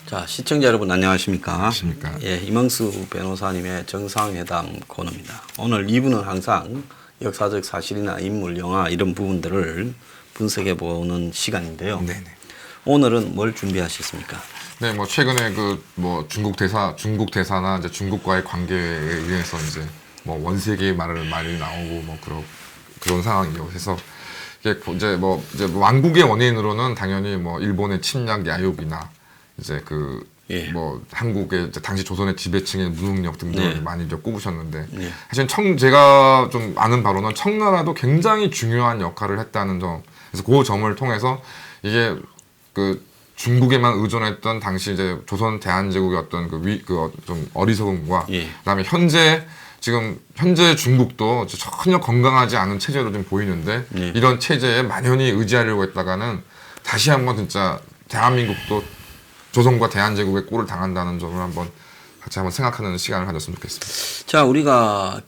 자, 시청자 여러분 안녕하십니까? 안녕하십니까? 예, 이명수 변호사님의 정상회담 코너입니다. 오늘 2부는 항상 역사적 사실이나 인물, 영화 이런 부분들을 분석해 보는 시간인데요. 네네. 오늘은 뭘 준비하셨습니까? 네, 뭐 최근에 중국 대사나 이제 중국과의 관계에 의해서 이제 뭐 원세계의 말이 나오고 뭐 그런 상황이고 해서 이게 이제 왕국의 원인으로는 당연히 뭐 일본의 침략 야욕이나 이제 예. 뭐 한국의 당시 조선의 지배층의 무능력 등등을 예. 많이 이제 꼽으셨는데 예. 사실 제가 좀 아는 바로는 청나라도 굉장히 중요한 역할을 했다는 점. 그래서 그 점을 통해서 이게 중국에만 의존했던 당시 이제 조선 대한제국의 어떤 좀 어리석음과 예. 그다음에 지금 현재 중국도 전혀 건강하지 않은 체제로 좀 보이는데 예. 이런 체제에 만연히 의지하려고 했다가는 다시 한번 진짜 대한민국도 조선과 대한제국의 꼴을 당한다는 점을 같이 한번 생각하는 시간을 가졌으면 좋겠습니다. 자, 우리가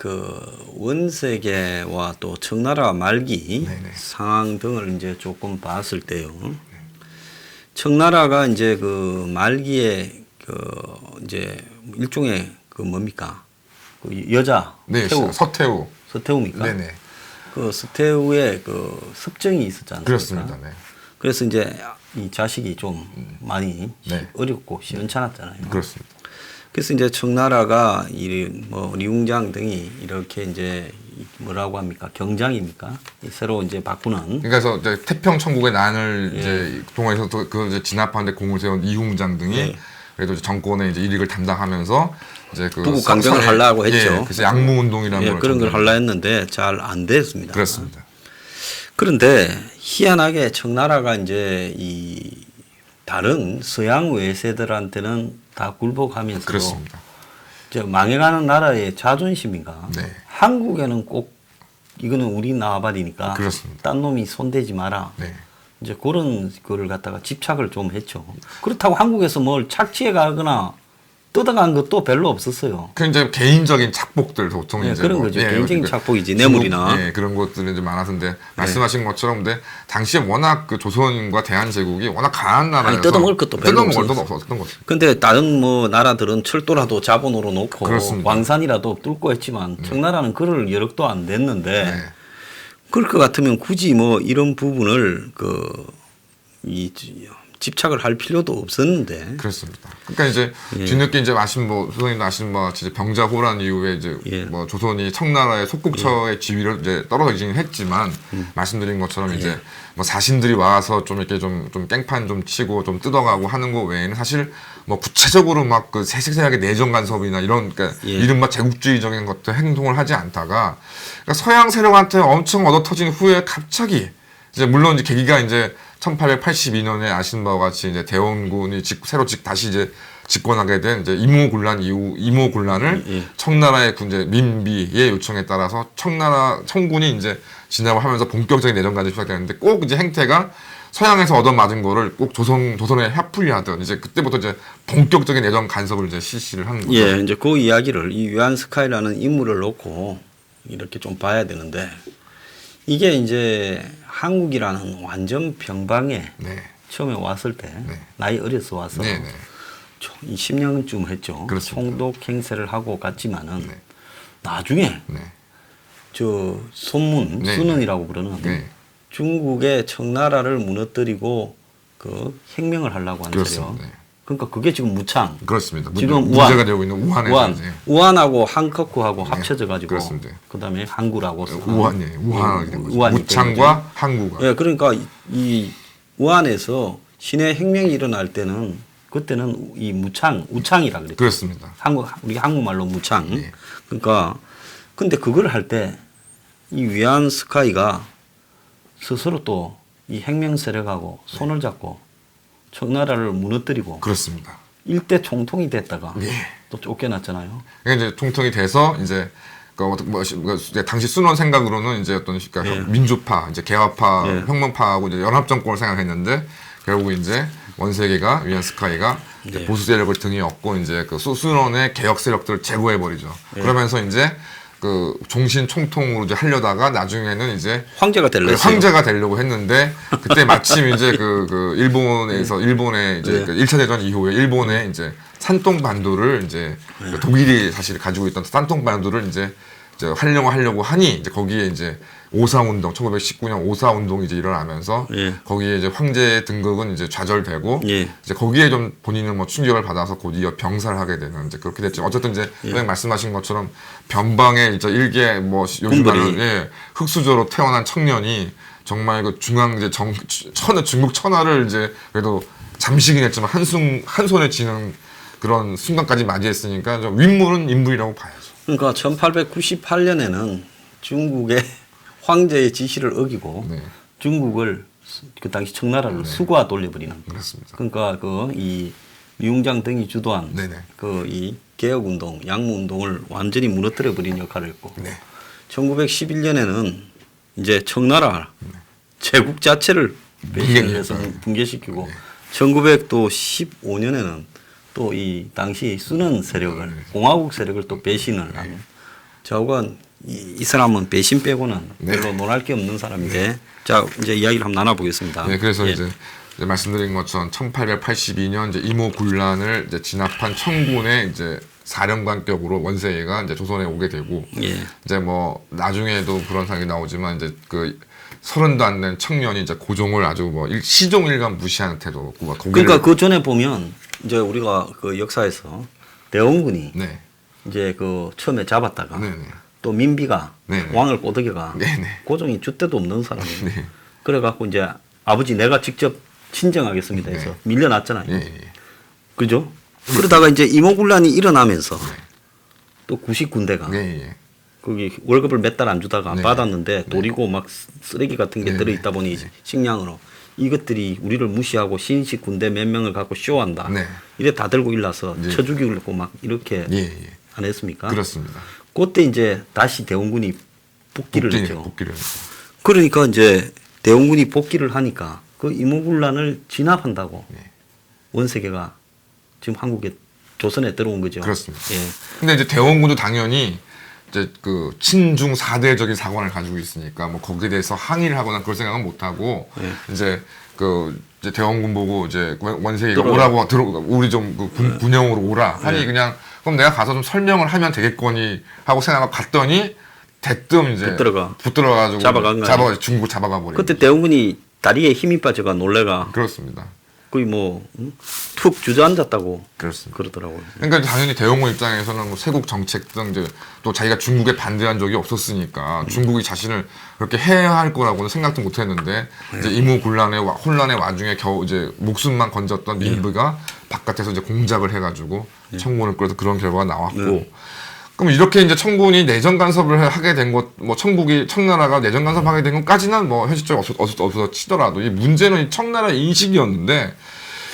원세계와 또 청나라 말기 네네. 상황 등을 이제 조금 봤을 때요. 청나라가 이제 말기에 이제 일종의 뭡니까? 여자 네, 서태후입니까? 네네. 서태후의 습정이 있었지 않습니까? 그렇습니다. 네. 그래서 이제 이 자식이 좀 많이 네. 어렵고 시원찮았잖아요. 그렇습니다. 그래서 이제 청나라가 리웅장 등이 이렇게 이제 뭐라고 합니까? 경장입니까? 새로 이제 바꾸는. 그래서 이제 태평 천국의 난을 예. 이제 동원해서 이제 진압하는데 공을 세운 이웅장 등이 예. 그래도 이제 정권의 이제 일익을 담당하면서 이제 부국 강병을 하려고 했죠. 그래서 양무 운동이라는 걸 그런 걸 하려 했는데 잘 안 됐습니다. 그렇습니다. 그런데 희한하게 청나라가 이제 다른 서양 외세들한테는 다 굴복하면서 그렇습니다. 망해가는 나라의 자존심인가? 네. 한국에는 꼭 이거는 우리 나발이니까 그렇습니다. 딴 놈이 손대지 마라. 네. 이제 그런 거를 갖다가 집착을 좀 했죠. 그렇다고 한국에서 뭘 착취해 가거나 뜯어간 것도 별로 없었어요. 그 이제 개인적인 착복들 보통 네, 이제 그런 거죠. 개인적인 착복이지, 뇌물이나. 그런 것들이 이제 많았는데 말씀하신 것처럼 근데 당시에 워낙 조선과 대한제국이 워낙 강한 나라여서 뜯어먹을 것도 별로 없었던 거죠. 근데 다른 나라들은 철도라도 자본으로 놓고 그렇습니다. 광산이라도 뚫고 했지만 청나라는 그럴 여력도 안 됐는데 네. 그럴 것 같으면 굳이 이런 부분을 집착을 할 필요도 없었는데. 그렇습니다. 그러니까 이제 예. 뒤늦게 이제 선생님도 아시는 바와 같이 병자호란 이후에 이제 예. 조선이 청나라의 속국처의 지위를 이제 떨어지긴 했지만 말씀드린 것처럼 이제 사신들이 와서 좀 이렇게 좀 깽판 좀 치고 좀 뜯어가고 하는 거 외에는 사실 구체적으로 세세하게 내정 간섭이나 이런 그러니까 예. 이른바 제국주의적인 것들 행동을 하지 않다가 그러니까 서양 세력한테 엄청 얻어터진 후에 갑자기 이제 물론 이제 계기가 이제 1882년에 아시는 바와 같이 이제 대원군이 다시 이제 집권하게 된 이제 이모군란을 예. 청나라의 이제 민비의 요청에 따라서 청군이 이제 진압을 하면서 본격적인 내정 간섭이 시작되는데 꼭 이제 행태가 서양에서 얻어맞은 거를 꼭 조선에 화풀이하던 이제 그때부터 이제 본격적인 내정 간섭을 이제 실시를 하는 거죠. 예, 이제 그 이야기를 이 유안스카이라는 인물을 놓고 이렇게 좀 봐야 되는데 이게 이제 한국이라는 완전 병방에 네. 처음에 왔을 때 네. 나이 어려서 와서 네, 네. 20년쯤 했죠. 그렇습니다. 총독 행세를 하고 갔지만은 네. 나중에 네. 손문 네. 순원이라고 부르는 네. 중국의 청나라를 무너뜨리고 혁명을 하려고 하는 그렇습니다. 세력. 네. 그러니까 그게 지금 무창. 그렇습니다. 지금 문제가 되고 있는 우한에서 이제. 우한하고 한커쿠하고 합쳐져 가지고 그렇습니다. 그다음에 항구라고 우한 무창과 항구가. 예, 그러니까 이 우한에서 신의 혁명이 일어날 때는 그때는 이 우창이라 그랬죠. 그렇습니다. 우리 한국말로 무창. 예. 그러니까 근데 그걸 할 때 이 위안 스카이가 스스로 또 이 혁명 세력하고 손을 잡고 청나라를 무너뜨리고 그렇습니다. 일대 총통이 됐다가 예. 또 쫓겨났잖아요. 그러니까 이제 총통이 돼서 이제 당시 순원 생각으로는 이제 어떤 그러니까 예. 민주파, 이제 개화파, 예. 혁명파하고 이제 연합 정권을 생각했는데 결국 이제 원세계가 위안 스카이가 예. 보수 세력을 등에 업고 이제 그 순원의 개혁 세력들을 제거해 버리죠. 예. 그러면서 이제 그 종신 총통으로 이제 하려다가 나중에는 이제 황제가 될래 했어요. 황제가 되려고 했는데 그때 마침 이제 그 일본에서 일본의 이제 네. 그 1차 대전 이후에 일본의 이제 산동 반도를 이제 그 독일이 사실 가지고 있던 산동 반도를 이제 하려고 하니 이제 거기에 이제 오사 운동 1919년 오사 운동이 이제 일어나면서 예. 거기에 이제 황제 등극은 이제 좌절되고 예. 이제 거기에 좀 본인은 뭐 충격을 받아서 곧 이어 병사를 하게 되는 이제 그렇게 됐죠. 어쨌든 이제 선생님 말씀하신 것처럼 변방의 이제 일개 뭐 요즘 군들이. 말로 흑수저로 태어난 청년이 정말 그 중앙 이제 중국 천하를 이제 그래도 잠시긴 했지만 한 손에 쥐는 그런 순간까지 맞이했으니까 좀 윗물은 인물이라고 봐야죠. 그러니까 1898년에는 중국의 황제의 지시를 어기고 네. 중국을 그 당시 청나라를 수구화 돌려버리는. 그렇습니다. 그러니까 그 이 미웅장 등이 주도한 네네. 그 이 개혁 운동, 양무 운동을 완전히 무너뜨려 버린 역할을 했고, 네. 1911년에는 이제 청나라 제국 자체를 배신을 해서 붕괴시키고, 1915년에는 또 이 당시 순원 세력을 공화국 세력을 또 배신을 하는. 좌우간 이 사람은 배신 빼고는 별로 논할 게 없는 사람인데, 자 이제 이야기를 한번 나눠보겠습니다. 네, 그래서 예. 이제 말씀드린 것처럼 1882년 이제 이모 군란을 이제 진압한 청군의 이제 사령관격으로 원세회가 이제 조선에 오게 되고, 예. 이제 뭐 나중에도 그런 상황이 나오지만 이제 그 30도 안 된 청년이 이제 고종을 아주 뭐 시종일관 무시하는 태도로 그러니까 그 전에 보면 이제 우리가 그 역사에서 대원군이 네, 이제 그 처음에 잡았다가 네네, 또 민비가 네네. 왕을 꼬드겨가 네네. 고종이 줏대도 없는 사람이에요. 네, 그래갖고 이제 아버지 내가 직접 친정하겠습니다 해서 밀려났잖아요. 예, 예. 그죠? 그러다가 이제 이모군란이 일어나면서 또 구식 군대가 예, 예. 거기 월급을 몇 달 안 주다가 네. 받았는데 돌이고 막 쓰레기 같은 게 네. 들어있다 보니 식량으로 이것들이 우리를 무시하고 신식 군대 몇 명을 갖고 쇼한다. 네. 이래 다 들고 일나서 예. 쳐 죽이려고 막 이렇게 예, 예. 안 했습니까? 그렇습니다. 그때 이제 다시 대원군이 복귀를 했죠. 복귀를. 그러니까 이제 대원군이 복귀를 하니까 그 이모군란을 진압한다고 네. 원세계가 지금 한국에 조선에 들어온 거죠. 그렇습니다. 예. 근데 이제 대원군도 당연히 이제 그 친중 4대적인 사관을 가지고 있으니까 뭐 거기에 대해서 항의를 하거나 그럴 생각은 못 하고 예. 이제 그 이제 대원군 보고 이제 원세이가 들어요. 오라고 우리 좀 그 군영으로 오라 하니 그냥 그럼 내가 가서 좀 설명을 하면 되겠거니 하고 생각하고 갔더니 대뜸 이제 붙들어가지고 잡아간 거예요. 중국을 잡아가 버린. 그때 대원군이 다리에 힘이 빠져가 놀래가 그렇습니다. 거의 뭐 툭 주저앉았다고 그렇습니다. 그러더라고요. 그러니까 당연히 대원군 입장에서는 뭐 세국 정책 등 이제 또 자기가 중국에 반대한 적이 없었으니까 중국이 자신을 그렇게 해야 할 거라고는 생각도 못했는데 이제 이모군란의 혼란의 와중에 겨우 이제 목숨만 건졌던 민부가 바깥에서 이제 공작을 해가지고 청군을 끌어서 그런 결과가 나왔고. 그럼 이렇게 이제 청군이 내정 간섭을 하게 된 것, 뭐 청나라가 내정 간섭하게 된 것까지는 뭐 현실적으로 없어 치더라도 이 문제는 이 청나라 인식이었는데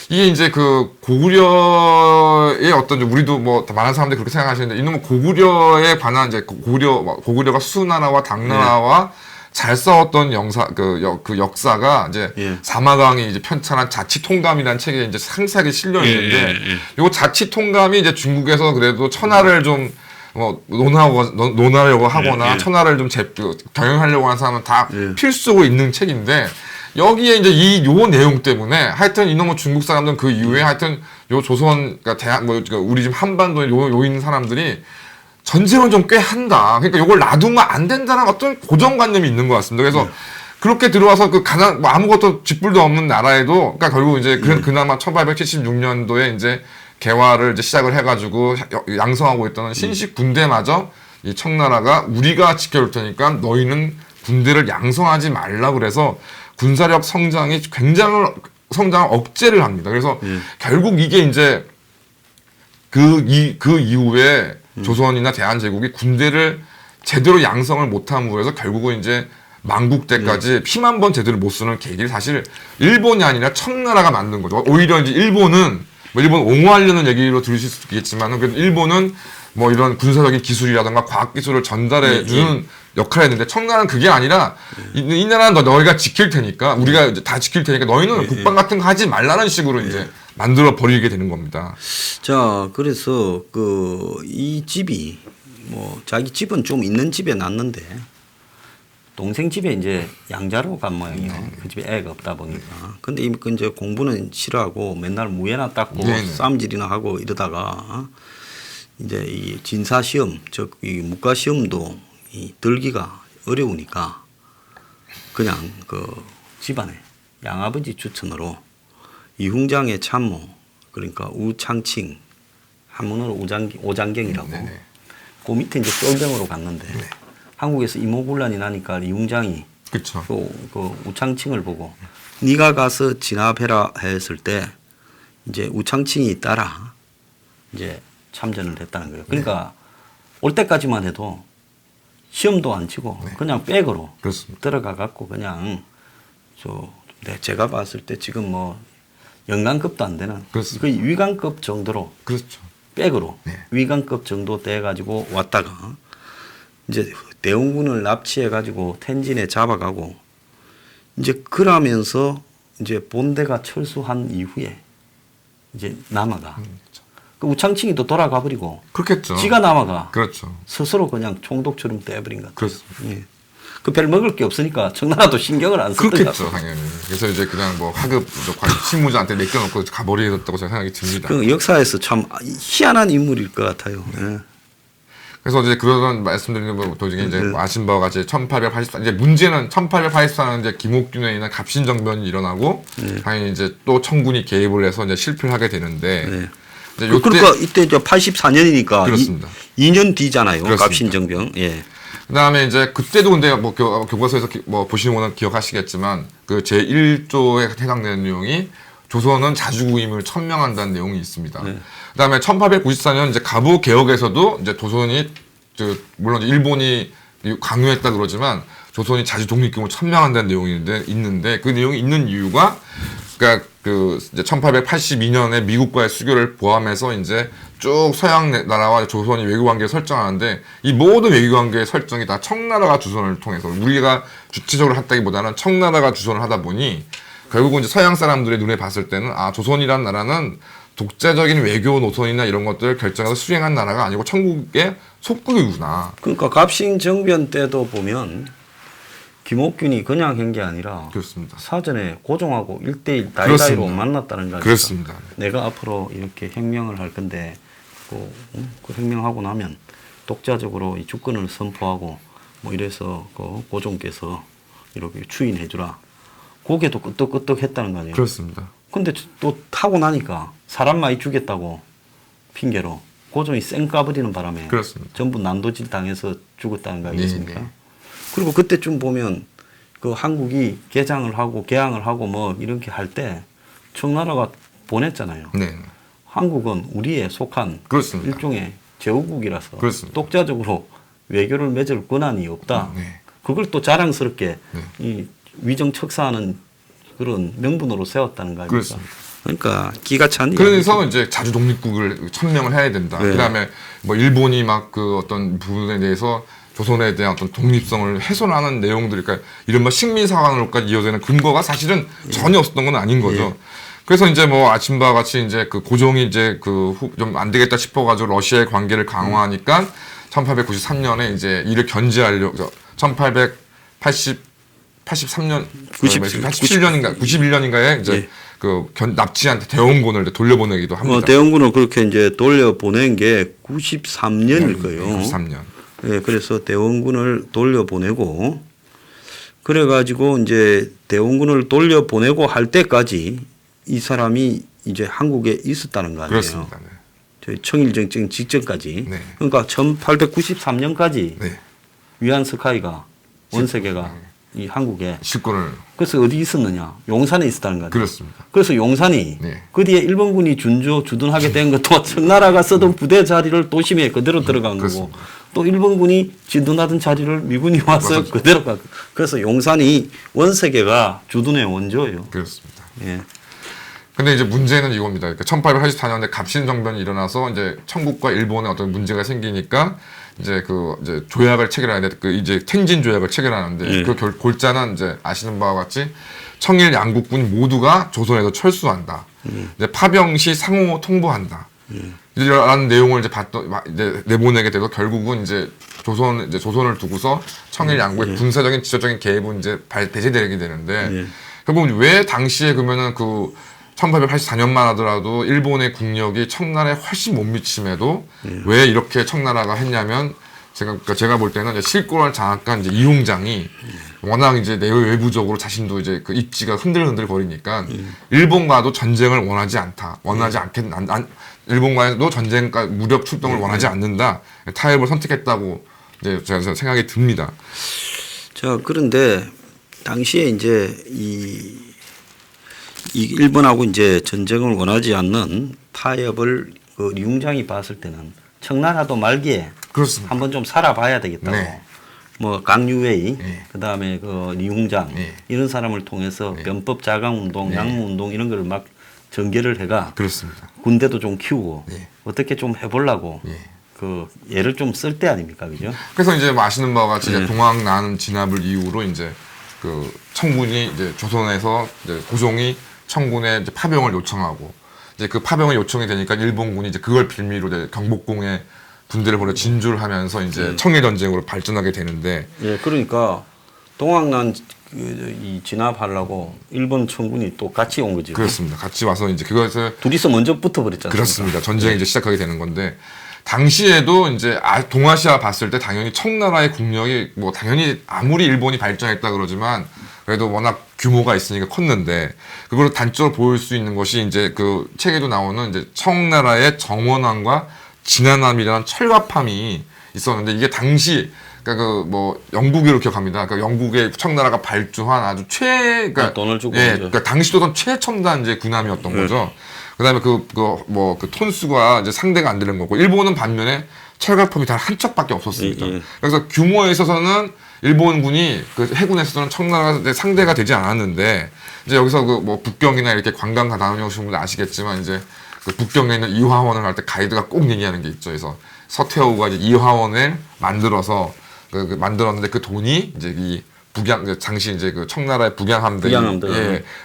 이게 이제 그 고구려의 어떤 우리도 뭐 많은 사람들이 그렇게 생각하시는데 이놈은 고구려에 관한 이제 고구려가 수나라와 당나라와 잘 싸웠던 그 역사가 이제 사마강이 이제 편찬한 자치통감이라는 책에 이제 상세하게 실려 있는데 요 자치통감이 이제 중국에서 그래도 천하를 좀 뭐 논하려고 하거나 천하를 좀 경영하려고 하는 사람은 다 필수로 읽는 책인데 여기에 이제 요 내용 때문에 하여튼 이놈의 중국 사람들은 그 이후에 하여튼 요 조선 그러니까 우리 지금 한반도에 요 있는 사람들이 전쟁을 좀 꽤 한다. 그러니까 요걸 놔두면 안 된다는 어떤 고정관념이 있는 것 같습니다. 그래서 그렇게 들어와서 그 뭐 아무것도 쥐뿔도 없는 나라에도 그러니까 결국 이제 그나마 1876년도에 이제 개화를 이제 시작을 해가지고 양성하고 있던 신식 군대마저 이 청나라가 우리가 지켜줄 테니까 너희는 군대를 양성하지 말라 그래서 군사력 성장을 억제를 합니다. 그래서 결국 이게 이제 그 이후에 조선이나 대한제국이 군대를 제대로 양성을 못함으로 해서 결국은 이제 망국 때까지 피만 번 제대로 못 쓰는 계기를 사실 일본이 아니라 청나라가 만든 거죠. 오히려 이제 일본은 뭐 일본 옹호하려는 얘기로 들으실 수도 있겠지만 그래도 일본은 뭐 이런 군사적인 기술이라든가 과학 기술을 전달해 주는 역할을 했는데 청나라는 그게 아니라 이 나라는 너희가 지킬 테니까 우리가 이제 다 지킬 테니까 너희는 국방 같은 거 하지 말라는 식으로 이제 만들어 버리게 되는 겁니다. 자, 그래서 이 집이 뭐 자기 집은 좀 있는 집에 났는데 동생 집에 이제 양자로 간 모양이에요. 그 집에 애가 없다 보니까. 근데 이제 공부는 싫어하고 맨날 무예나 닦고 쌈질이나 하고 이러다가 이제 이 진사 시험, 즉 이 무과 시험도 이 들기가 어려우니까 그냥 집안에 양아버지 추천으로 이훈장의 참모, 그러니까 우창칭, 한문으로 오장경이라고 그 밑에 이제 쫄병으로 갔는데 한국에서 이모군란이 나니까 이훈장이 그렇죠. 그 우창칭을 보고 네가 가서 진압해라 했을 때 이제 우창칭이 따라 이제 참전을 했다는 거예요. 그러니까 올 때까지만 해도 시험도 안 치고 그냥 백으로 그렇습니다. 들어가 갖고 그냥 제가 봤을 때 지금 뭐 영관급도 안 되는 그렇습니다. 거의 위관급 정도로 그렇죠. 백으로 네. 위관급 정도 돼 가지고 왔다가 이제 대원군을 납치해 가지고 텐진에 잡아가고 이제 그러면서 이제 본대가 철수한 이후에 이제 남아가 그렇죠. 그 우창칭이 또 돌아가 버리고 그렇겠죠. 지가 남아가 그렇죠. 스스로 그냥 총독처럼 떼버린 것 같아요. 그렇습니다. 예. 그 별 먹을 게 없으니까 청나라도 신경을 안 쓰더라고요. 그렇겠죠, 당연히. 그래서 이제 그냥 뭐 하급 신무자한테 맡겨놓고 가버리겠다고 생각이 듭니다. 그 역사에서 참 희한한 인물일 것 같아요. 예. 그래서 이제 그런 말씀드리는 거 도중에 이제 아신 바와 같이 1884 이제 문제는 1884는 이제 김옥균에 의한 갑신정변이 일어나고 당연히 이제 또 청군이 개입을 해서 이제 실패를 하게 되는데 이제 요때 그러니까 이때 이제 84년이니까 그렇습니다. 2년 뒤잖아요. 그렇습니다. 갑신정변. 예. 그다음에 이제 그때도 근데 뭐 교과서에서 뭐 보시는 분은 기억하시겠지만 그 제 1조에 해당되는 내용이 조선은 자주구임을 천명한다는 내용이 있습니다. 그다음에 1894년 이제 갑우 개혁에서도 이제 조선이 물론 일본이 강요했다 그러지만 조선이 자주 독립국을 천명한다는 내용이 있는데 그 내용이 있는 이유가 그러니까 그 이제 1882년에 미국과의 수교를 포함해서 이제 쭉 서양 나라와 조선이 외교 관계를 설정하는데 이 모든 외교 관계의 설정이 다 청나라가 주선을 통해서 우리가 주체적으로 했다기보다는 청나라가 주선을 하다 보니 결국은 이제 서양 사람들의 눈에 봤을 때는 조선이란 나라는 독자적인 외교 노선이나 이런 것들을 결정해서 수행한 나라가 아니고 천국의 속국이구나. 그러니까 갑신정변 때도 보면 김옥균이 그냥 한 게 아니라 그렇습니다. 사전에 고종하고 1대1 다이다이로 만났다는 거 아닙니까? 그렇습니다. 내가 앞으로 이렇게 혁명을 할 건데 그 혁명하고 나면 독자적으로 이 주권을 선포하고 뭐 이래서 그 고종께서 이렇게 추인해 주라. 고개도 끄떡끄떡 했다는 거 아니에요? 그렇습니다. 근데 또 타고 나니까 사람 많이 죽였다고 핑계로 고종이 쌩 까버리는 바람에 그렇습니다. 전부 난도질 당해서 죽었다는 거 아니겠습니까? 네. 그리고 그때쯤 보면 그 한국이 개장을 하고 개항을 하고 뭐 이렇게 할 때 청나라가 보냈잖아요. 네. 한국은 우리에 속한 그렇습니다. 일종의 제후국이라서 그렇습니다. 독자적으로 외교를 맺을 권한이 없다. 네. 그걸 또 자랑스럽게 네. 이 위정척사하는 그런 명분으로 세웠다는 거 아닙니까? 그렇습니다. 그러니까 기가 찬. 그래서 이제 자주 독립국을 천명을 해야 된다. 네. 그다음에 뭐 일본이 막 그 어떤 부분에 대해서 조선에 대한 어떤 독립성을 훼손하는 내용들, 그러니까 이른바 식민사관으로까지 이어지는 근거가 사실은 전혀 없었던 건 아닌 거죠. 그래서 이제 뭐 아침 바와 같이 이제 그 고종이 이제 그 좀 안 되겠다 싶어가지고 러시아의 관계를 강화하니까 1893년에 이제 이를 견제하려고 1883년 87년인가 91년인가에 이제 그 납치한테 대원군을 이제 돌려보내기도 합니다. 대원군을 그렇게 이제 돌려보낸 게 93년일 거예요. 93년. 예, 그래서 대원군을 돌려보내고 그래가지고 이제 대원군을 돌려보내고 할 때까지 이 사람이 이제 한국에 있었다는 거 아니에요. 그렇습니다. 네. 저희 청일전쟁 직전까지. 네. 그러니까 1893년까지 네. 위안 스카이가 원세계가 이 한국에 실권을 그래서 어디 있었느냐? 용산에 있었다는 거죠. 그렇습니다. 그래서 용산이 네. 그 뒤에 일본군이 주둔하게 된 것도 청나라가 쓰던 부대 자리를 도심에 그대로 들어간 거고 그렇습니다. 또 일본군이 주둔하던 자리를 미군이 와서 맞았죠. 그대로 가고 그래서 용산이 원세계가 주둔의 원조예요. 그렇습니다. 예. 근데 이제 문제는 이겁니다. 그러니까 1884년에 갑신정변이 일어나서 이제 청국과 일본에 어떤 문제가 생기니까 이제 이제 조약을 체결해야 돼. 이제 텐진 조약을 체결하는데 그 골자는 이제 아시는 바와 같이 청일 양국군 모두가 조선에서 철수한다. 이제 파병 시 상호 통보한다. 이런 내용을 이제 내보내게 되고 결국은 이제 조선을 두고서 청일 양국의 군사적인 지도적인 개입은 이제 배제되게 되는데 결국은 왜 당시에 그러면은 1884년만 하더라도 일본의 국력이 청나라에 훨씬 못 미침에도 왜 이렇게 청나라가 했냐면 제가 볼 때는 이제 실권을 장악한 이제 이용장이 워낙 이제 외부적으로 자신도 이제 그 입지가 흔들흔들 거리니까 일본과도 전쟁을 원하지 않다. 일본과도 전쟁과 무력 출동을 원하지 않는다. 타협을 선택했다고 이제 제가 생각이 듭니다. 자, 그런데 당시에 이제 이 일본하고 이제 전쟁을 원하지 않는 타협을 리웅장이 봤을 때는 청나라도 말기에 그렇습니다. 한번 좀 살아봐야 되겠다고. 네. 뭐 강유웨이, 네. 그다음에 리웅장 네. 이런 사람을 통해서 변법 자강 운동, 네. 양무 운동 이런 걸 막 전개를 해가 그렇습니다. 군대도 좀 키우고 네. 어떻게 좀 해보려고 네. 얘를 좀 쓸 때 아닙니까, 그죠? 그래서 이제 아시는 바와 같이 이제 동학난 진압을 이유로 이제 청군이 이제 조선에서 이제 고종이 청군에 이제 파병을 요청하고 이제 그 파병을 요청이 되니까 일본군이 이제 그걸 빌미로 이제 경복궁에 군대를 보내 진주를 하면서 이제 청일 전쟁으로 발전하게 되는데 예, 그러니까 동학난 이 진압하려고 일본 청군이 또 같이 온 거죠. 그렇습니다. 같이 와서 이제 그것을 둘이서 먼저 붙어버렸잖아요. 그렇습니다. 전쟁이 이제 시작하게 되는 건데 당시에도 이제 동아시아 봤을 때 당연히 청나라의 국력이 뭐 당연히 아무리 일본이 발전했다 그러지만 그래도 워낙 규모가 있으니까 컸는데 그걸 단적으로 보일 수 있는 것이 이제 그 책에도 나오는 이제 청나라의 정원함과 진안함이라는 철갑함이 있었는데 이게 당시 그러니까 영국으로 기억합니다. 그러니까 영국의 청나라가 발주한 아주 그러니까 돈을 주고 그러니까 당시 조선 최첨단 이제 군함이었던 거죠. 그다음에 그 톤수가 이제 상대가 안 되는 거고 일본은 반면에 철갑함이 단 한 척밖에 없었습니다. 그래서 규모에 있어서는 일본군이 그 해군에서는 청나라가 상대가 되지 않았는데 이제 여기서 북경이나 이렇게 관광 다녀오신 분들 아시겠지만 이제 그 북경에 있는 이화원을 할 때 가이드가 꼭 얘기하는 게 있죠. 그래서 서태후가 이제 이화원을 만들어서 만들었는데 그 돈이 이제 이 당시 이제 그 청나라의 북양함대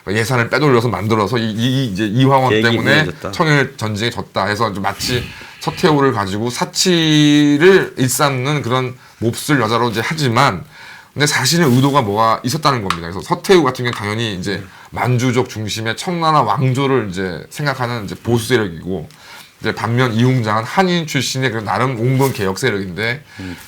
예산을 빼돌려서 만들어서 이제 이화원 때문에 무너졌다. 청일 전쟁에 졌다 해서 마치 서태후를 가지고 사치를 일삼는 그런 몹쓸 여자로 이제 하지만 근데 사실은 의도가 뭐가 있었다는 겁니다. 그래서 서태후 같은 경우는 당연히 이제 만주족 중심의 청나라 왕조를 이제 생각하는 이제 보수 세력이고 이제 반면 이웅장은 한인 출신의 그 나름 온건 개혁 세력인데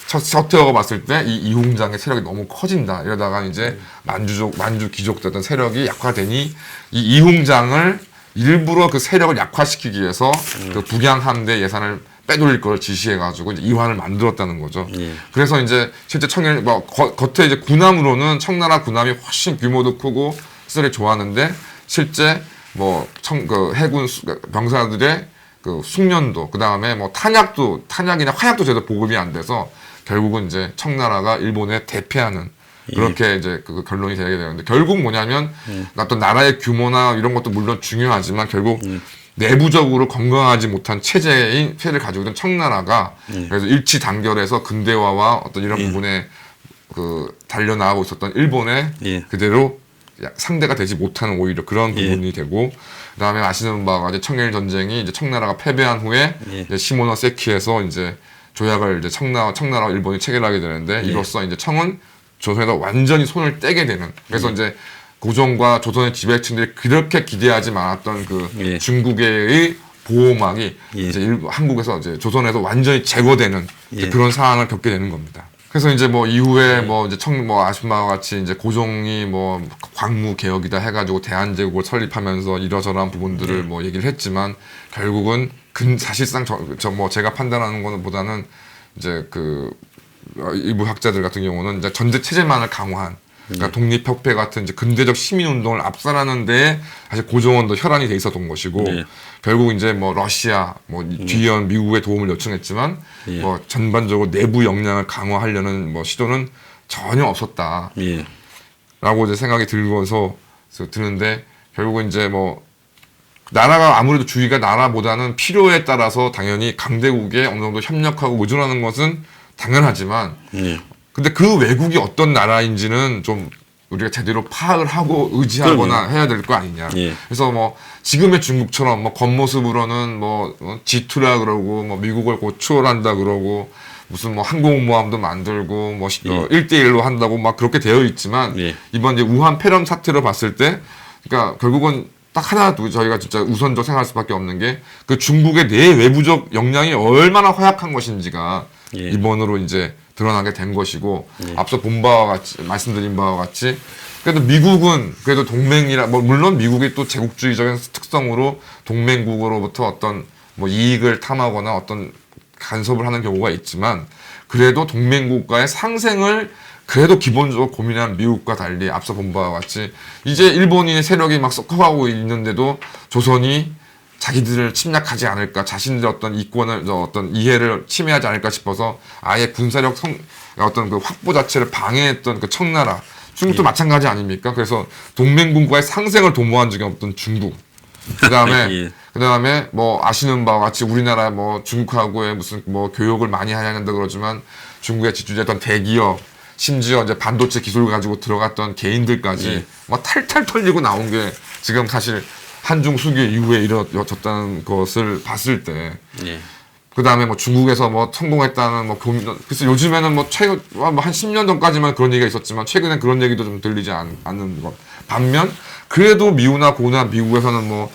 서태후가 봤을 때 이 이웅장의 세력이 너무 커진다. 이러다가 이제 만주 귀족들 세력이 약화되니 이 이웅장을 일부러 그 세력을 약화시키기 위해서 그 북양함대 예산을 빼돌릴 걸 지시해가지고 이제 이환을 만들었다는 거죠. 그래서 이제 실제 청일 겉에 이제 군함으로는 청나라 군함이 훨씬 규모도 크고 시설이 좋았는데 실제 해군 병사들의 그 숙련도 그다음에 탄약이나 화약도 제대로 보급이 안 돼서 결국은 이제 청나라가 일본에 대패하는 그렇게 이제 그 결론이 되게 되는데 결국 뭐냐면 어떤 나라의 규모나 이런 것도 물론 중요하지만 결국 내부적으로 건강하지 못한 체제를 가지고 있던 청나라가 그래서 일치 단결해서 근대화와 어떤 이런 부분에 달려나가고 있었던 일본에 그대로 상대가 되지 못하는 오히려 그런 부분이 되고 그다음에 아시는 바와 같이 청일 전쟁이 이제 청나라가 패배한 후에 이제 시모노세키에서 이제 조약을 이제 청나라와 일본이 체결하게 되는데 이로써 이제 청은 조선에서 완전히 손을 떼게 되는 그래서 이제 고종과 조선의 지배층들이 그렇게 기대하지 않았던 중국의 보호막이 이제 한국에서 이제 조선에서 완전히 제거되는 이제 그런 상황을 겪게 되는 겁니다. 그래서 이제 이후에 이제 아시는 바와 같이 이제 고종이 광무 개혁이다 해가지고 대한제국을 설립하면서 이러저러한 부분들을 얘기를 했지만 결국은 사실상 제가 판단하는 거는 보다는 이제 일부 학자들 같은 경우는 이제 전제 체제만을 강화한 그러니까 독립협회 같은 이제 근대적 시민운동을 압살하는 데에 사실 고종은 더 혈안이 돼 있었던 것이고 결국 이제 러시아 뒤이은 미국의 도움을 요청했지만 전반적으로 내부 역량을 강화하려는 시도는 전혀 없었다. 라고 이제 생각이 드는데 결국은 이제 나라가 아무래도 주의가 나라보다는 필요에 따라서 당연히 강대국에 어느 정도 협력하고 의존하는 것은 당연하지만 예. 근데 그 외국이 어떤 나라인지는 좀 우리가 제대로 파악을 하고 의지하거나 해야 될 거 아니냐. 예. 그래서 뭐 지금의 중국처럼 뭐 겉모습으로는 뭐 G2라 그러고 뭐 미국을 곧 추월한다 그러고 무슨 뭐 항공모함도 만들고 뭐 1대1로 한다고 막 그렇게 되어 있지만 예. 이번 이제 우한 폐렴 사태로 봤을 때 그러니까 결국은 딱 하나 두고 저희가 진짜 우선적 생각할 수밖에 없는 게 그 중국의 내외부적 역량이 얼마나 허약한 것인지가 예. 이번으로 이제 드러나게 된 것이고 예. 앞서 본 바와 같이 말씀드린 바와 같이 그래도 미국은 그래도 동맹이라 뭐 물론 미국이 또 제국주의적인 특성으로 동맹국으로부터 어떤 뭐 이익을 탐하거나 어떤 간섭을 하는 경우가 있지만 그래도 동맹국가의 상생을 그래도 기본적으로 고민한 미국과 달리 앞서 본 바와 같이 이제 일본인의 세력이 막 썩어가고 있는데도 조선이 자기들을 침략하지 않을까 자신들의 어떤 이권을 어떤 이해를 침해하지 않을까 싶어서 아예 군사력 어떤 그 확보 자체를 방해했던 그 청나라 중국도 마찬가지 아닙니까? 그래서 동맹국가의 상생을 도모한 적이 없던 중국 그다음에 예. 그다음에 뭐 아시는 바와 같이 우리나라 뭐 중국하고의 무슨 뭐 교역을 많이 해야 한다 그러지만 중국에 집중했던 대기업 심지어 이제 반도체 기술 가지고 들어갔던 개인들까지 예. 뭐 탈탈 털리고 나온 게 지금 사실 한중 수교 이후에 이루어졌다는 것을 봤을 때 예. 그다음에 뭐 중국에서 뭐 성공했다는 뭐 고민 그래서 요즘에는 뭐 최근 뭐 한 10년 전까지만 그런 얘기가 있었지만 최근엔 그런 얘기도 좀 들리지 않는 것 반면 그래도 미우나 고나 미국에서는 뭐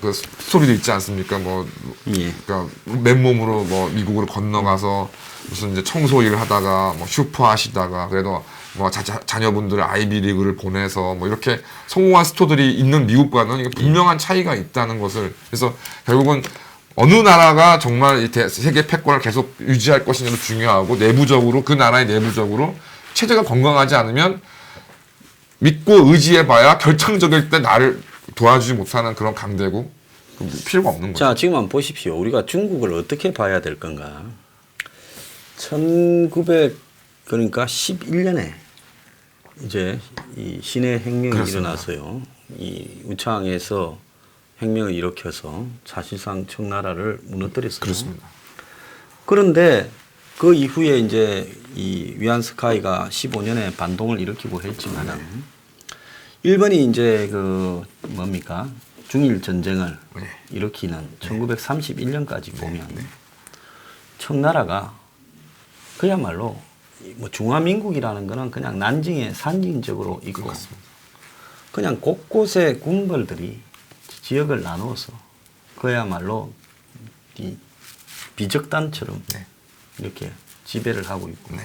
그 스토리도 있지 않습니까? 뭐 예. 그러니까 맨몸으로 뭐 미국으로 건너가서 무슨 이제 청소 일을 하다가 뭐 슈퍼 하시다가 그래도 뭐 자녀분들을 아이비리그를 보내서 뭐 이렇게 성공한 스토들이 있는 미국과는 이게 분명한 차이가 있다는 것을 그래서 결국은 어느 나라가 정말 이 세계 패권을 계속 유지할 것이냐도 중요하고 내부적으로 그 나라의 내부적으로 체제가 건강하지 않으면 믿고 의지해봐야 결정적일 때 나를 도와주지 못하는 그런 강대국 필요가 없는 거죠. 자, 지금 한번 보십시오. 우리가 중국을 어떻게 봐야 될 건가? 1900 그러니까 11년에 이제 이 신해 혁명이 그렇습니다. 일어나서요. 이 우창에서 혁명을 일으켜서 사실상 청나라를 무너뜨렸어요. 그렇습니다. 그런데 그 이후에 이제 이 위안스카이가 15년에 반동을 일으키고 했지만은 일본이 이제 그 뭡니까 중일 전쟁을 네. 일으키는 1931년까지 보면 청나라가 그야말로 뭐 중화민국이라는 거는 그냥 난징에 산징적으로 있고 그렇습니다. 그냥 곳곳에 궁궐들이 지역을 나누어서 그야말로 이 비적단처럼 네. 이렇게 지배를 하고 있고 네.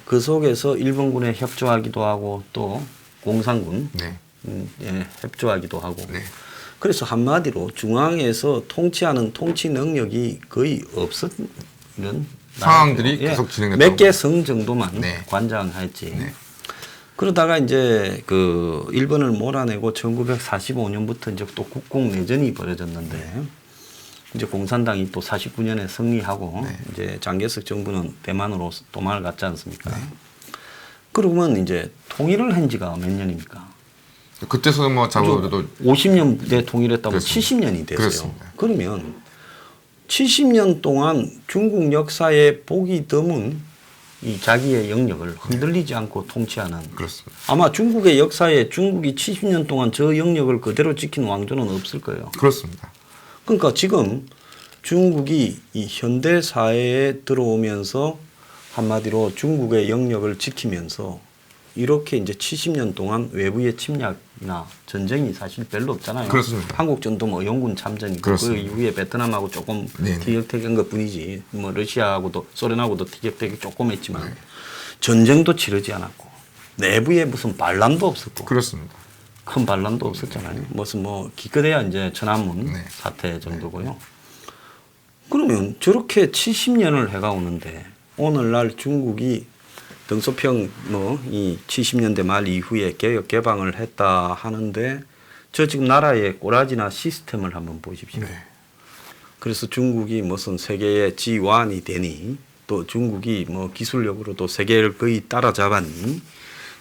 그 속에서 일본군에 협조하기도 하고 또 공산군 네. 예, 협조하기도 하고 네. 그래서 한마디로 중앙에서 통치하는 통치 능력이 거의 없었는 상황들이 나라죠. 계속 진행됐던 몇 개 성 정도만 네. 관장했지. 네. 그러다가 이제 그 일본을 몰아내고 1945년부터 이제 또 국공 내전이 벌어졌는데 이제 공산당이 또 49년에 승리하고 네. 이제 장개석 정부는 대만으로 도망을 갔지 않습니까? 그러면 이제 통일을 한 지가 몇 년입니까? 그때서는 뭐 자고도 50년대 통일했다고 그렇습니다. 70년이 됐어요. 그렇습니다. 그러면 70년 동안 중국 역사에 보기 드문 이 자기의 영역을 흔들리지 않고 통치하는 그렇습니다. 아마 중국의 역사에 중국이 70년 동안 저 영역을 그대로 지킨 왕조는 없을 거예요. 그렇습니다. 그러니까 지금 중국이 이 현대 사회에 들어오면서 한마디로 중국의 영역을 지키면서 이렇게 이제 70년 동안 외부의 침략이나 전쟁이 사실 별로 없잖아요. 그렇습니다. 한국전도 뭐 영군 참전이고 그 그렇습니다. 이후에 베트남하고 조금 네네. 티격태격한 것 뿐이지 뭐 러시아하고도 소련하고도 티격태격 조금 했지만 네. 전쟁도 치르지 않았고 내부에 무슨 반란도 없었고 그렇습니다. 큰 반란도 없었잖아요. 무슨 뭐 기껏해야 이제 천안문 네. 사태 정도고요. 그러면 저렇게 70년을 해가 오는데 오늘날 중국이 등소평 뭐 이 70년대 말 이후에 개혁 개방을 했다 하는데 저 지금 나라의 꼬라지나 시스템을 한번 보십시오. 네. 그래서 중국이 무슨 세계의 G1이 되니 또 중국이 뭐 기술력으로도 세계를 거의 따라잡았니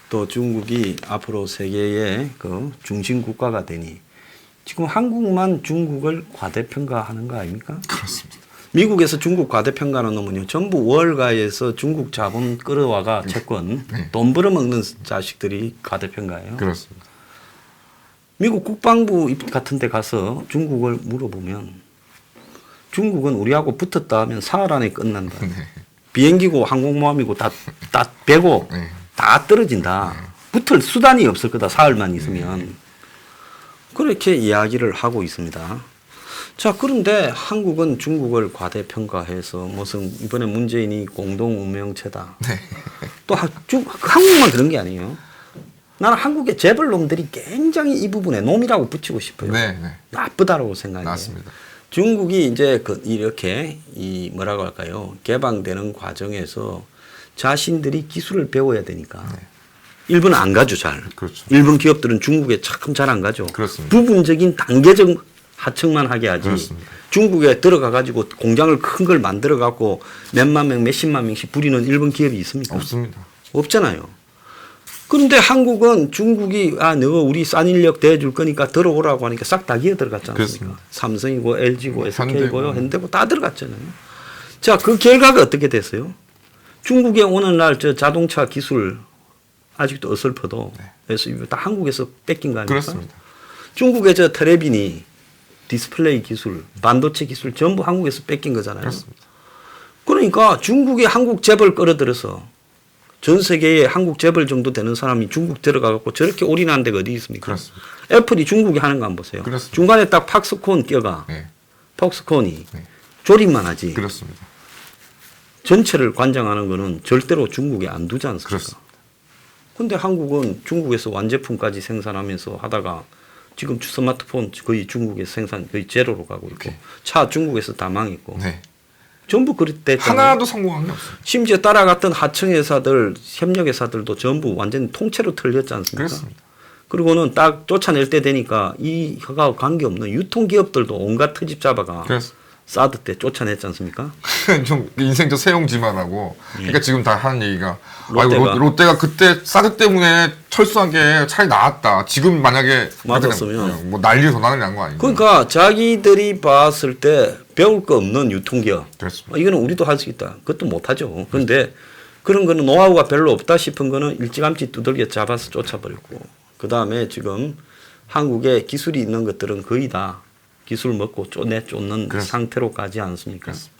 또 중국이 앞으로 세계의 그 중심 국가가 되니 지금 한국만 중국을 과대평가하는 거 아닙니까? 그렇습니다. 미국에서 중국 과대평가하는 놈은요, 전부 월가에서 중국 자본 끌어와가 채권, 네. 돈 벌어먹는 자식들이 과대평가예요. 그렇습니다. 미국 국방부 같은 데 가서 중국을 물어보면 중국은 우리하고 붙었다 하면 사흘 안에 끝난다. 네. 비행기고 항공모함이고 다 배고 네. 다 떨어진다. 붙을 수단이 없을 거다. 사흘만 있으면. 그렇게 이야기를 하고 있습니다. 자, 그런데 한국은 중국을 과대평가해서 무슨 이번에 문재인이 공동운명체다. 네. 또 한국만 그런 게 아니에요. 나는 한국의 재벌놈들이 굉장히 이 부분에 놈이라고 붙이고 싶어요. 네. 네. 나쁘다라고 생각해요. 맞습니다. 중국이 이제 이렇게 이 뭐라고 할까요? 개방되는 과정에서 자신들이 기술을 배워야 되니까. 네. 일본은 안 가죠, 잘. 그렇죠. 일본 기업들은 중국에 참 잘 안 가죠. 그렇습니다. 부분적인 단계적 하청만 하게 하지. 그렇습니다. 중국에 들어가 가지고 공장을 큰 걸 만들어 갖고 몇만 명, 몇십만 명씩 부리는 일본 기업이 있습니까? 없습니다. 없잖아요. 그런데 한국은 중국이 너가 우리 싼 인력 대줄 거니까 들어오라고 하니까 싹 다 기어 들어갔지 않습니까? 그렇습니다. 삼성이고 LG고 SK고요, 현대고. 현대고 다 들어갔잖아요. 자, 그 결과가 어떻게 됐어요? 중국에 오늘날 저 자동차 기술 아직도 어설퍼도 그래서 다 한국에서 뺏긴 거 아닙니까? 그렇습니다. 중국의 저 텔레비니 디스플레이 기술, 반도체 기술 전부 한국에서 뺏긴 거잖아요. 그렇습니다. 그러니까 중국이 한국 재벌 끌어들여서 전 세계에 한국 재벌 정도 되는 사람이 중국 들어가 갖고 저렇게 올인한 데가 어디 있습니까? 그렇습니다. 애플이 중국이 하는 거 한번 보세요. 그렇습니다. 중간에 딱 팍스콘 껴가. 네. 팍스콘이 네. 조립만 하지. 그렇습니다. 전체를 관장하는 거는 절대로 중국에 안 두지 않습니까? 그렇습니다. 근데 한국은 중국에서 완제품까지 생산하면서 하다가 지금 스마트폰 거의 중국에서 생산 거의 제로로 가고 있고 오케이. 차 중국에서 다 망했고 네. 전부 그랬댔잖아요. 하나도 성공한 게 없습니다. 심지어 따라갔던 하청 회사들, 협력 회사들도 전부 완전 통째로 털렸지 않습니까? 그렇습니다. 그리고는 딱 쫓아낼 때 되니까 이 혀가 관계없는 유통기업들도 온갖 트집 잡아가 그래서 사드 때 쫓아냈지 않습니까? 좀 인생적 세용지마라고. 그러니까 지금 다 하는 얘기가 롯데가. 롯데가 그때 사드 때문에 철수한 게 차라리 나았다. 지금 만약에 맞았으면. 뭐 난리 더 나는 거 아닌가? 그러니까 자기들이 봤을 때 배울 거 없는 유통기업. 그렇습니다. 이거는 우리도 할 수 있다. 그것도 못하죠. 그런데 그런 거는 노하우가 별로 없다 싶은 거는 일찌감치 두들겨 잡아서 쫓아버렸고 그 다음에 지금 한국에 기술이 있는 것들은 거의 다 기술 먹고 내쫓는 그렇습니다. 상태로 가지 않습니까? 그렇습니다.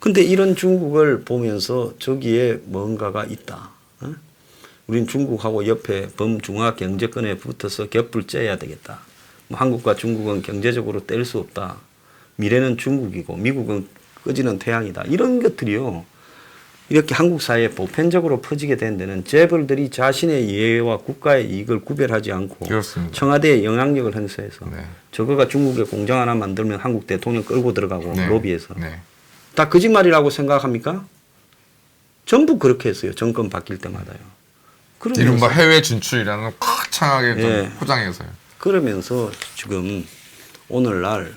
근데 이런 중국을 보면서 저기에 뭔가가 있다. 어? 우린 중국하고 옆에 범중화 경제권에 붙어서 겹불 째야 되겠다. 뭐 한국과 중국은 경제적으로 뗄 수 없다. 미래는 중국이고 미국은 꺼지는 태양이다. 이런 것들이요. 이렇게 한국 사회에 보편적으로 퍼지게 된 데는 재벌들이 자신의 이해와 국가의 이익을 구별하지 않고 그렇습니다. 청와대에 영향력을 행사해서 네. 저거가 중국에 공장 하나 만들면 한국 대통령 끌고 들어가고 네. 로비해서 네. 다 거짓말이라고 생각합니까? 전부 그렇게 했어요. 정권 바뀔 때마다요. 이른바 해외 진출이라는 꽉창하게 좀 예. 포장해서요. 그러면서 지금 오늘날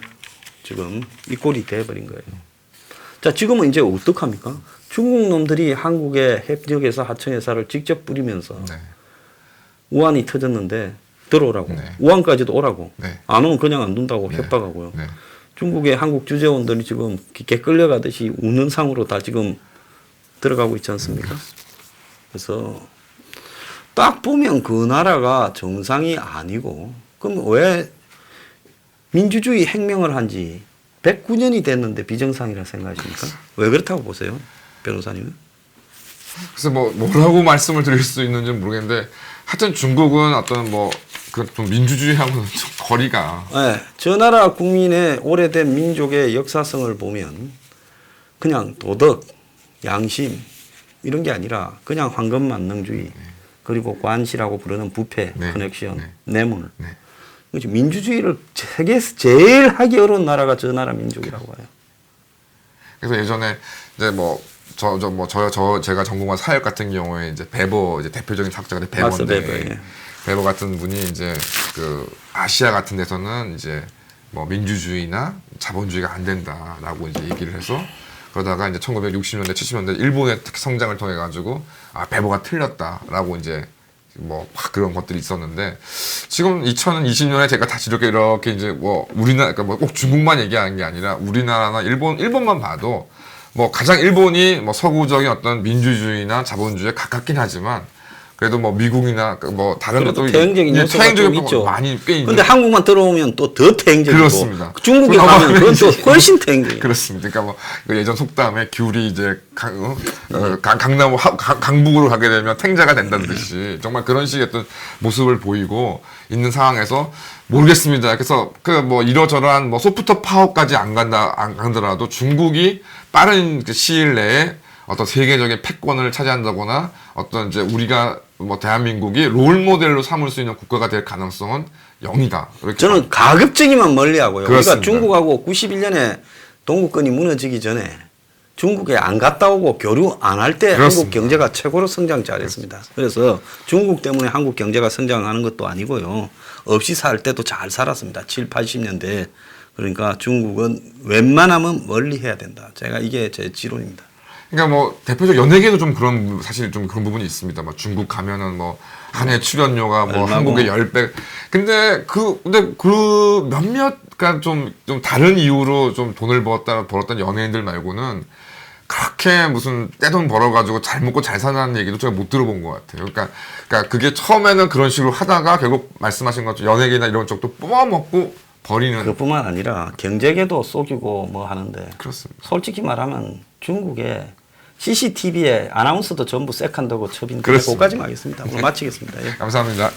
지금 이 꼴이 돼버린 거예요. 자, 지금은 이제 어떡합니까? 중국 놈들이 한국의 협력회사, 하청회사를 직접 뿌리면서 네. 우한이 터졌는데 들어오라고. 네. 우한까지도 오라고. 네. 안 오면 그냥 안 둔다고 네. 협박하고요. 네. 중국의 한국 주재원들이 지금 개 끌려가듯이 우는 상으로 다 지금 들어가고 있지 않습니까? 그래서 딱 보면 그 나라가 정상이 아니고 그럼 왜 민주주의 혁명을 한 지 109년이 됐는데 비정상이라 생각하십니까? 왜 그렇다고 보세요? 변호사님은? 그래서 뭐 뭐라고 말씀을 드릴 수 있는지는 모르겠는데 하여튼 중국은 어떤 뭐 그 좀 민주주의하고는 좀 거리가 네, 저 나라 국민의 오래된 민족의 역사성을 보면 그냥 도덕, 양심 이런 게 아니라 그냥 황금만능주의 그리고 관시라고 부르는 부패, 네. 커넥션, 네. 뇌물. 네. 그렇죠. 민주주의를 세계에서 제일 하기 어려운 나라가 저 나라 민족이라고 봐요. 그래서 예전에 이제 뭐 제가 전공한 사역 같은 경우에 이제 베버 이제 대표적인 학자가 막스 베버인데 베버, 예. 베버 같은 분이 이제 그 아시아 같은 데서는 이제 뭐 민주주의나 자본주의가 안 된다라고 이제 얘기를 해서 그러다가 이제 1960년대 70년대 일본의 특히 성장을 통해 가지고 아 베버가 틀렸다라고 이제 뭐 그런 것들이 있었는데 지금 2020년에 제가 다시 이렇게 이제 뭐 우리나라 그러니까 뭐 꼭 중국만 얘기하는 게 아니라 우리나라나 일본만 봐도 뭐 가장 일본이 뭐 서구적인 어떤 민주주의나 자본주의에 가깝긴 하지만 그래도 뭐 미국이나 뭐 다른 그래도 것도 태행적인 요소가 태행적인 좀 있죠. 많이 꽤 있는. 근데 한국만 들어오면 또 더 태행적이고 그렇습니다. 중국에 그럼 가면 그건 또 이제- 훨씬 태행적이고. 그렇습니다. 그러니까 뭐 예전 속담에 귤이 이제 강남 강북으로 가게 되면 탱자가 된다는 듯이 정말 그런 식의 어떤 모습을 보이고 있는 상황에서 모르겠습니다. 그래서 그 뭐 이러저러한 뭐 소프트 파워까지 안 가더라도 중국이 빠른 그 시일 내에 어떤 세계적인 패권을 차지한다거나 어떤 이제 우리가 뭐 대한민국이 롤 모델로 삼을 수 있는 국가가 될 가능성은 0이다. 이렇게 저는 가급적이면 멀리하고요. 그렇습니다. 우리가 중국하고 91년에 동구권이 무너지기 전에 중국에 안 갔다 오고 교류 안 할 때 한국 그렇습니다. 경제가 최고로 성장 잘했습니다. 그래서 중국 때문에 한국 경제가 성장하는 것도 아니고요. 없이 살 때도 잘 살았습니다. 7, 80년대. 그러니까 중국은 웬만하면 멀리 해야 된다. 제가 이게 제 지론입니다. 그러니까 뭐 대표적 연예계도 좀 그런 사실 좀 그런 부분이 있습니다. 뭐 중국 가면은 뭐 한 해 출연료가 뭐 얼마고. 한국의 10배. 근데 그 몇몇 그러니까 좀 다른 이유로 좀 돈을 벌었던 연예인들 말고는 그렇게 무슨 떼돈 벌어가지고 잘 먹고 잘 사는 얘기도 제가 못 들어본 것 같아요. 그러니까 그게 처음에는 그런 식으로 하다가 결국 말씀하신 것처럼 연예계나 이런 쪽도 뽑아먹고 버리는. 그뿐만 아니라 경제계도 속이고 뭐 하는데 그렇습니다. 솔직히 말하면 중국에 CCTV에 아나운서도 전부 세컨드고 첩인데 그렇습니다. 거기까지만 하겠습니다. 오늘 마치겠습니다. 예. 감사합니다.